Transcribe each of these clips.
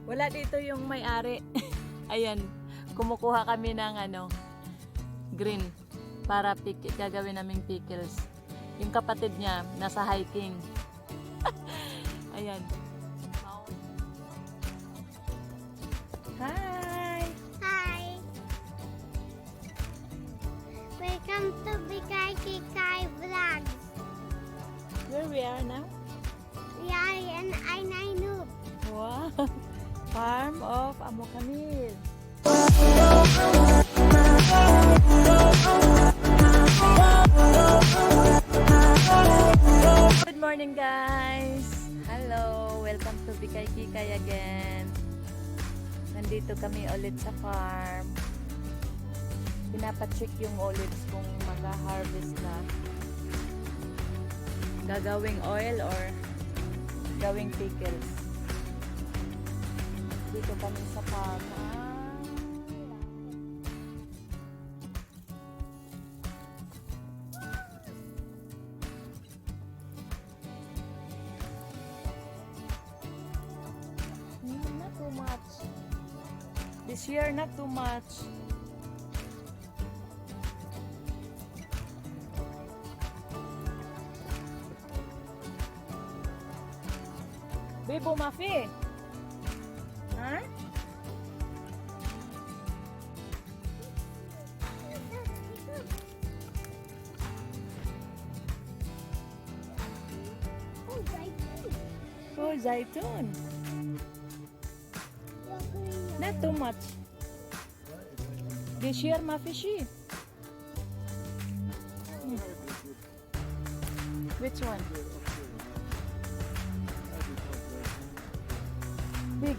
Wala dito yung may-ari. Ayan, kumukuha kami ng green para gagawin naming pickles. Yung kapatid niya nasa hiking. Ayan. Hi! Hi! Welcome to Vickay Kikay vlogs. Where we are now? We are in Ainainub. Wow! Farm of Amokamil. Good morning guys! Hello! Welcome to Vickay Kikay again. Nandito kami ulit sa farm. Pinapacheck yung olives kung mag-harvest na. Gagawing oil or gawing pickles. Dito kami sa farm. Not too much. This year, not too much. Bebo Mafi. Huh? Oh, zaitun. Not too much. This year, Mafishy. Which one? Big.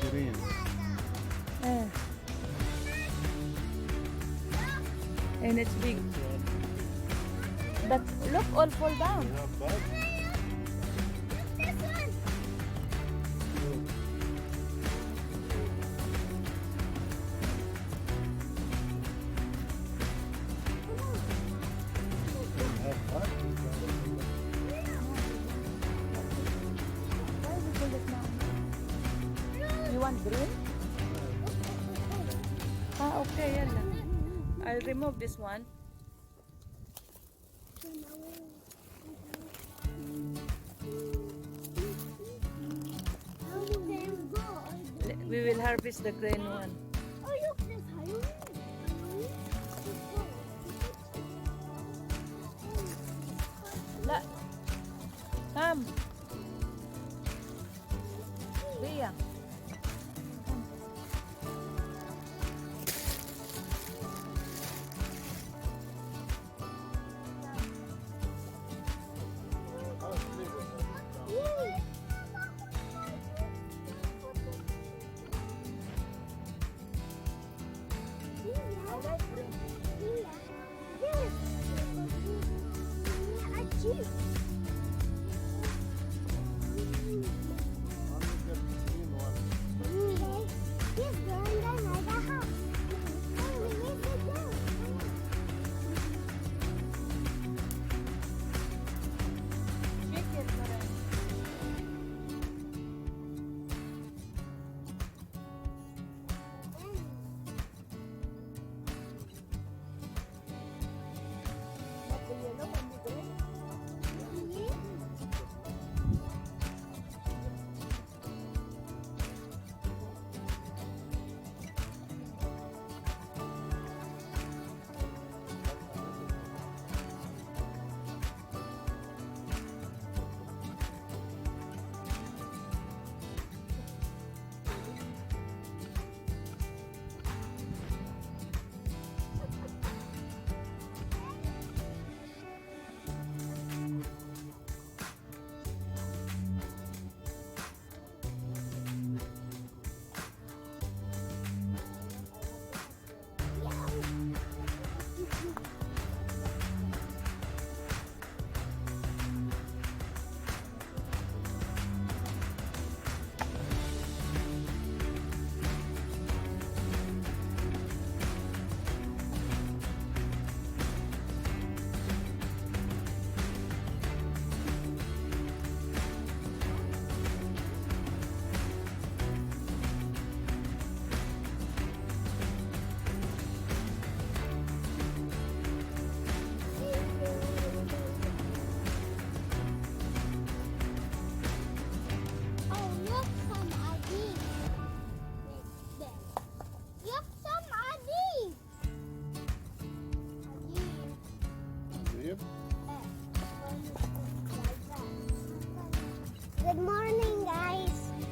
Korean. And it's big. But look, all fall down. You want green? Ah, okay, yalla. I'll remove this one. We will harvest the green one. La, come. Ria.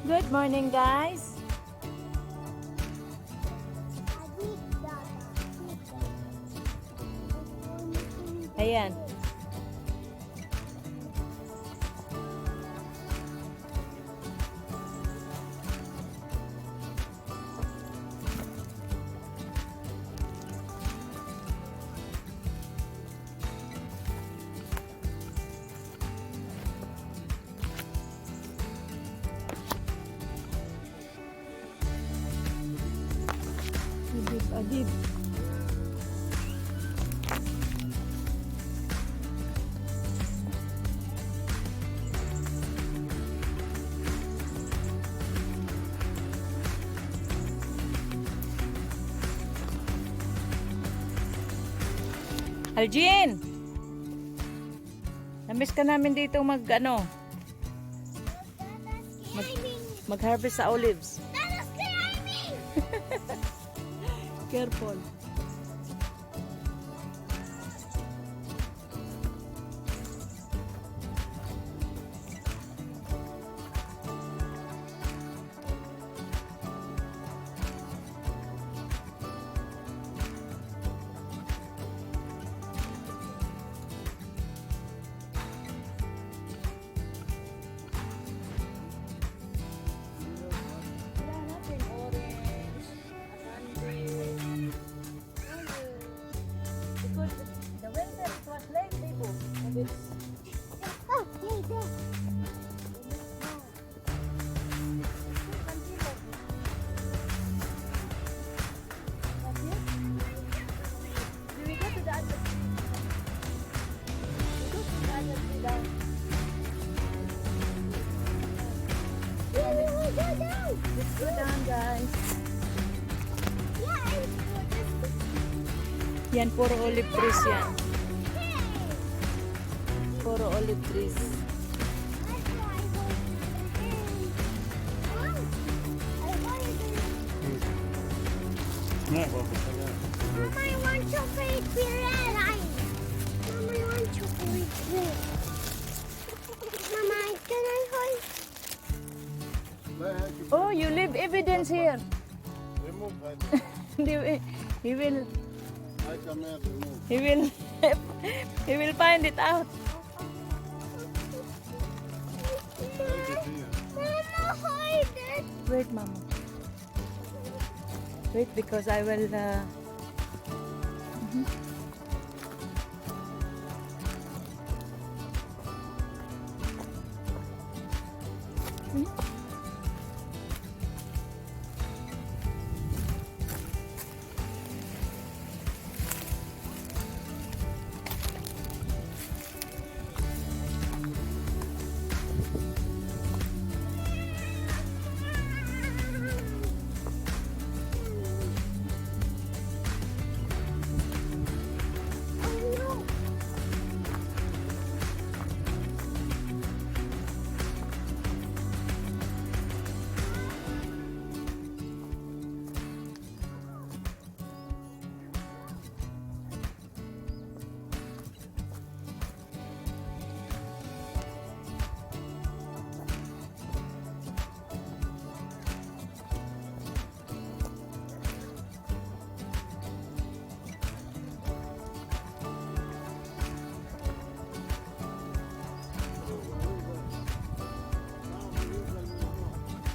Good morning, guys. Ayan. Adib. Aljin! Namiss ka namin dito mag-harvest sa olives. Careful. Oh, there. Let's go down, guys. Yan, puro olive trees yan. Puro olive trees. Yeah, well, Mama, I want chocolate bread. Mama, I want chocolate bread. Mama, can I hold? Oh, you leave evidence here. remove that. He will I come here, remove. he will he will find it out. Hold it here. Mama, hold it. Wait, Mama. Wait, because I will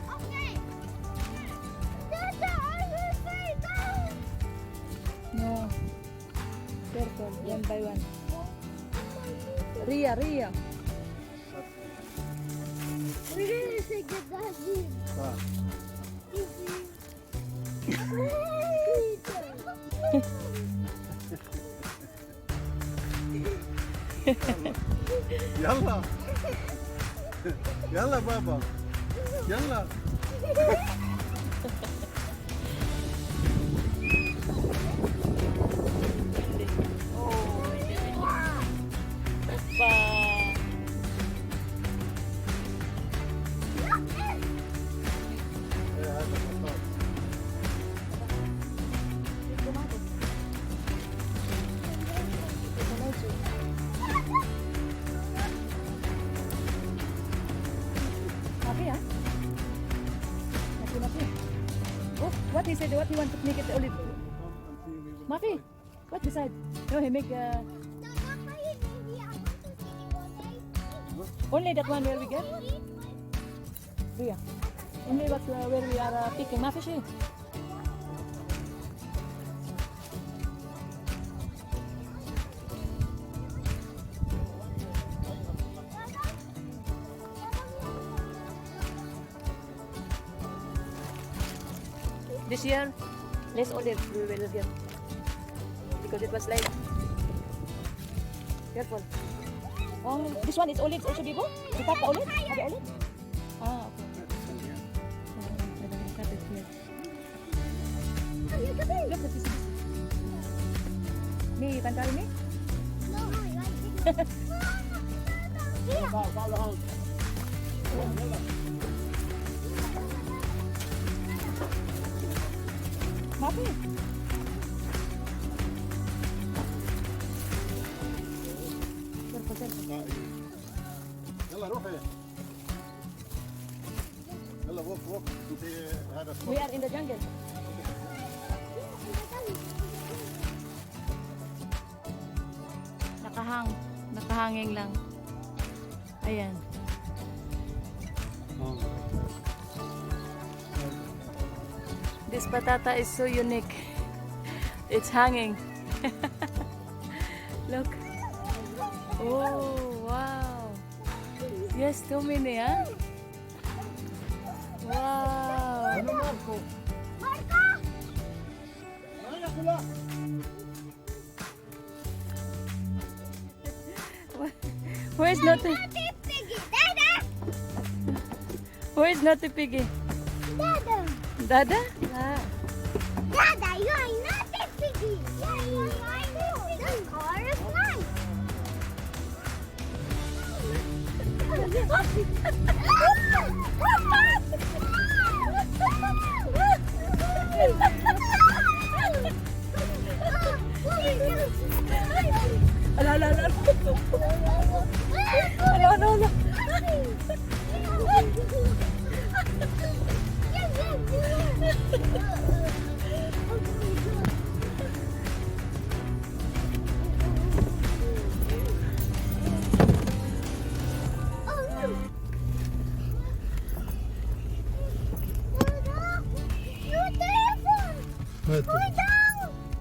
Okay. Dada, I will say down. no. Careful, one by one. Ria. We're gonna say goodbye. Ah, يلا يلا بابا يلا Sabi What he said? What he want to make it olive? Mafi, what beside? No, he make only that one where we get. Yeah. Only what where we are picking. Mafi, she. This year, less olive we will get because it was like careful. Oh, this one is olives also, Bibo? You cut the olive? Are the olive? Ah, okay. I don't cut it yet. Look at this. Me, you can carry me? Mafi. Careful, careful. يلا روحي. يلا وقف وقف. انت هذا We are in the jungle. Nakahanging lang. Ayan. This patata is so unique. It's hanging. Look. Oh, wow. Yes, too many, huh? Wow. أنا ماركو. أنا كلها. Where's Naughty? Where's Naughty Piggy? Dada? Ah. Dada, you are not a piggy. The car is mine. Ala, ala, ala. Ala, ala, ala. هاتوا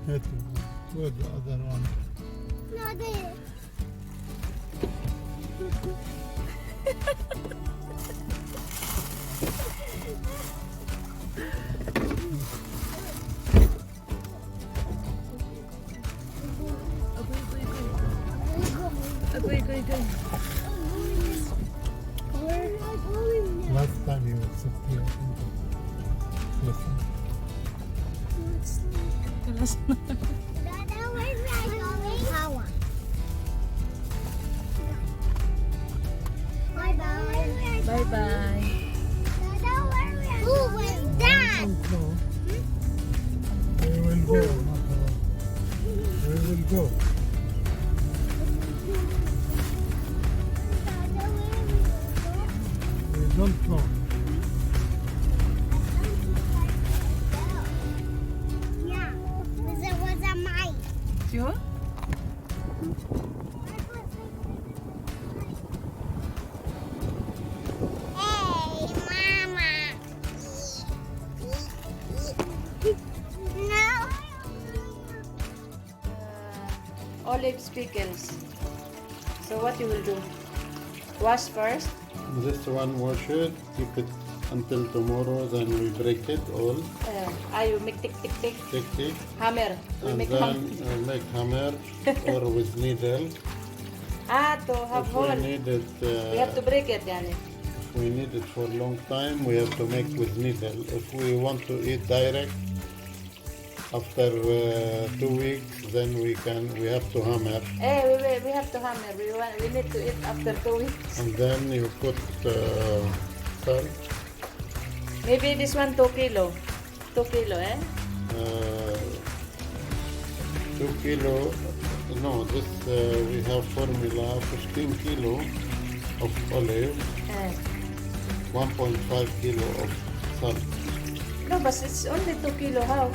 هاتوا. Where's the other one? Agoy, agoy, agoy. Last time you were sit here. Listen. Kalas na. Dada, where are we going? Power. Bye-bye. Bye-bye. Dada, where we are going? Who was that? We will go. We will go. Dada, where we are We don't know. Yeah, this was a mine. Sure? Hey, Mama. No. Olives, pickles. So what you will do? Wash first. This one wash it, keep it until tomorrow, then we break it all, You make tick, tick, tick. tick tick, Hammer. We and make then hammer. make hammer or with needle. To have If we hole. need it, We have to break it, yani. if we need it for a long time, we have to make with needle. If we want to eat direct, after 2 weeks, then we have to hammer, We have to hammer. We need to eat after 2 weeks. and then you put salt. Maybe this one 2 kilo. 2 kilo, eh? 2 kilo, no, this we have formula 15 kilo of olive, 1.5 kilo of salt. No, but it's only 2 kilo. How?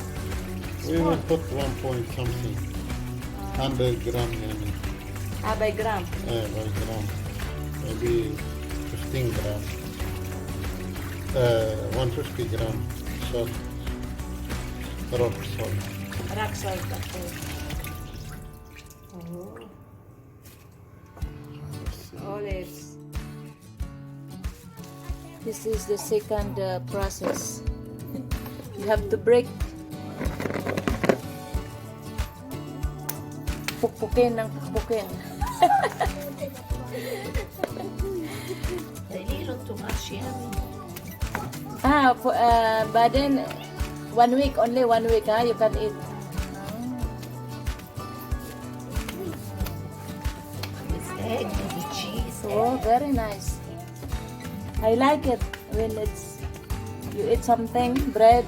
We will put 1 point something. 100 gram yani. By gram. By gram. Maybe 15 gram. 150 gram salt. Rock salt. Rock salt. Okay. Oh. Olives. This is the second process. You have to break. Pukpukin ng pukpukin. A little too much, yeah. But then 1 week, only 1 week, you can eat. With egg, with cheese. Oh, very nice. I like it when it's you eat something, bread,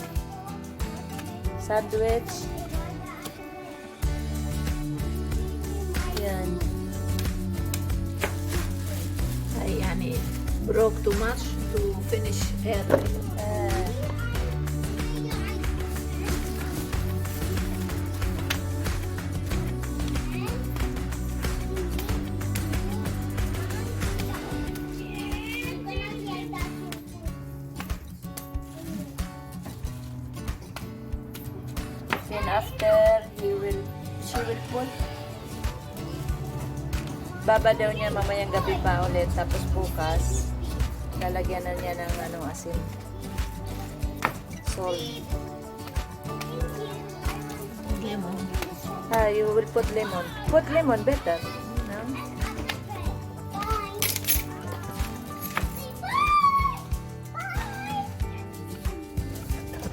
sandwich. Yan. Yani broke too much to finish hair. Then after she will put baba daw niya mamayang gabi pa ulit, tapos bukas lalagyan na niya ng asin, salt. Lemon. You will put lemon better, no?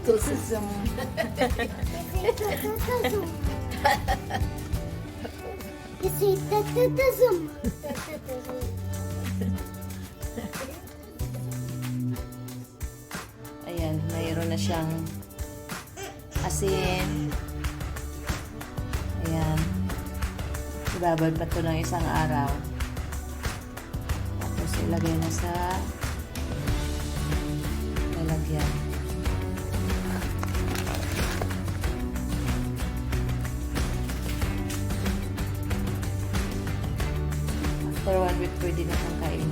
This is ayan, mayroon na siyang asin. Ayan. Ibabad pa ito ng isang araw. Tapos ilagay na sa lalagyan. After 1 week, pwede na kang kainin.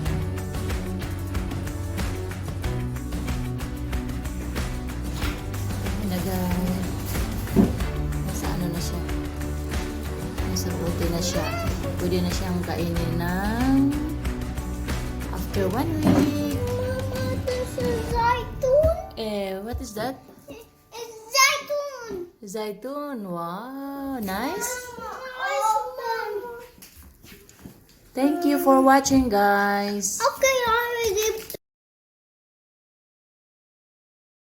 Nasa ano na siya. Nasa puti na siya. Pwede na siyang kainin ng after 1 week. Mama, this is zaitun. What is that? It's zaitun. Zaitun. Wow, nice. Mama. Thank you for watching, guys.